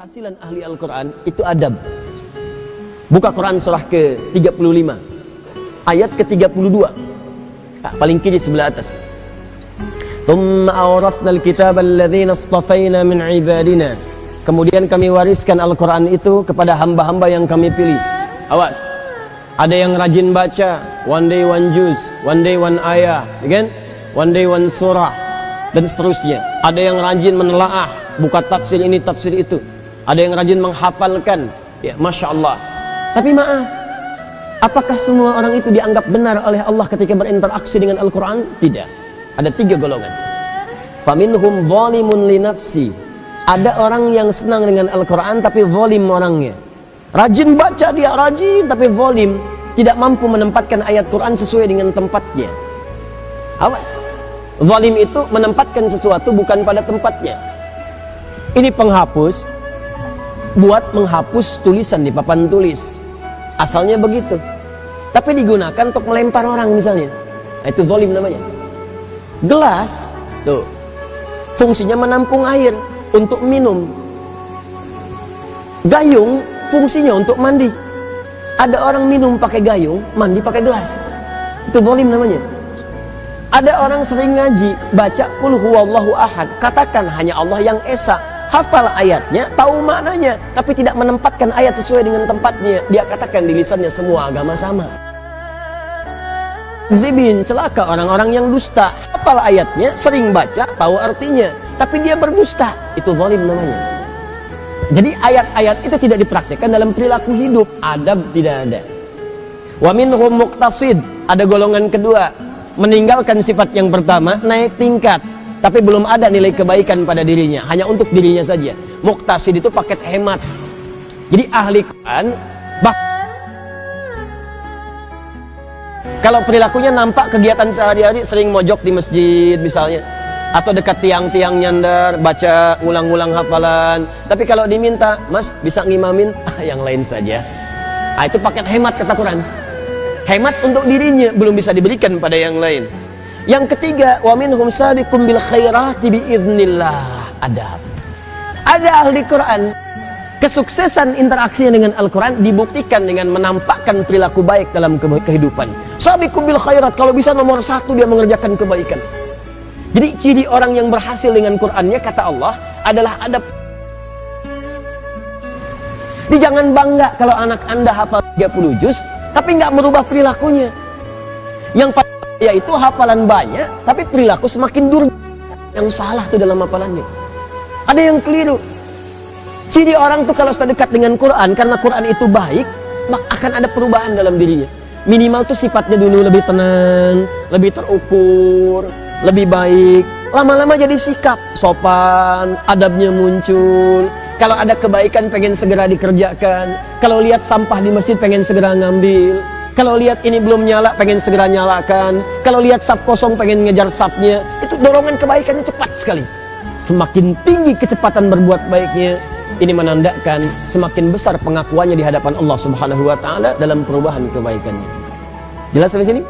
Keberhasilan ahli Al-Quran itu adab. Buka Quran surah ke-35 ayat ke-32, paling kiri sebelah atas. Thumma awrathna al-kitaba alladhina istafaina min ibadina. Kemudian kami wariskan Al-Quran itu kepada hamba-hamba yang kami pilih. Awas, ada yang rajin baca, one day one juz, one day one ayah, kan? One day one surah, dan seterusnya. Ada yang rajin menelaah, buka tafsir ini, tafsir itu. Ada yang rajin menghafalkan, ya Masya Allah. Tapi maaf, apakah semua orang itu dianggap benar oleh Allah ketika berinteraksi dengan Al-Quran? Tidak. Ada 3 golongan. Faminhum zalimun li nafsi. Ada orang yang senang dengan Al-Quran tapi zalim orangnya. Rajin baca dia, rajin tapi zalim, tidak mampu menempatkan ayat Quran sesuai dengan tempatnya. Apa? Zalim itu menempatkan sesuatu bukan pada tempatnya. Ini penghapus, buat menghapus tulisan di papan tulis. Asalnya begitu, tapi digunakan untuk melempar orang misalnya. Nah, itu zalim namanya. Gelas, tuh, fungsinya menampung air untuk minum. Gayung, fungsinya untuk mandi. Ada orang minum pakai gayung, mandi pakai gelas. Itu zalim namanya. Ada orang sering ngaji, baca qul huwallahu ahad, katakan hanya Allah yang esa, hafal ayatnya, tahu maknanya, tapi tidak menempatkan ayat sesuai dengan tempatnya. Dia katakan di lisannya semua agama sama. Dzibin, celaka orang-orang yang dusta, hafal ayatnya, sering baca, tahu artinya, tapi dia berdusta. Itu zalim namanya. Jadi ayat-ayat itu tidak dipraktikkan dalam perilaku hidup, adab tidak ada. Wa minhum muqtasid, ada golongan kedua, meninggalkan sifat yang pertama, naik tingkat, tapi belum ada nilai kebaikan pada dirinya, hanya untuk dirinya saja. Muqtasid itu paket hemat. Jadi ahli Quran, kalau perilakunya nampak kegiatan sehari-hari, sering mojok di masjid misalnya, atau dekat tiang-tiang nyandar, baca ulang-ulang hafalan, tapi kalau diminta, mas bisa ngimamin, yang lain saja. Nah, itu paket hemat kata Quran. Hemat untuk dirinya, belum bisa diberikan pada yang lain. Yang ketiga, wa minhum sabiqum bil khairati biiznillah. Adab. Ada ahli Quran, kesuksesan interaksinya dengan Al-Quran dibuktikan dengan menampakkan perilaku baik dalam kehidupan. Sabiqum bil khairat, kalau bisa nomor 1 dia mengerjakan kebaikan. Jadi ciri orang yang berhasil dengan Qurannya, kata Allah, adalah adab. Jadi jangan bangga kalau anak anda hafal 30 juz, tapi nggak merubah perilakunya. Yang yaitu hafalan banyak, tapi perilaku semakin durjana. Yang salah tuh dalam hafalannya. Ada yang keliru. Ciri orang tuh kalau sudah dekat dengan Quran, karena Quran itu baik, akan ada perubahan dalam dirinya. Minimal tuh sifatnya dulu lebih tenang, lebih terukur, lebih baik. Lama-lama jadi sikap, sopan, adabnya muncul. Kalau ada kebaikan pengen segera dikerjakan. Kalau lihat sampah di masjid pengen segera ngambil. Kalau lihat ini belum nyala pengen segera nyalakan. Kalau lihat saf kosong pengen ngejar safnya. Itu dorongan kebaikannya cepat sekali. Semakin tinggi kecepatan berbuat baiknya, ini menandakan semakin besar pengakuannya di hadapan Allah Subhanahu wa taala dalam perubahan kebaikannya. Jelas sampai sini?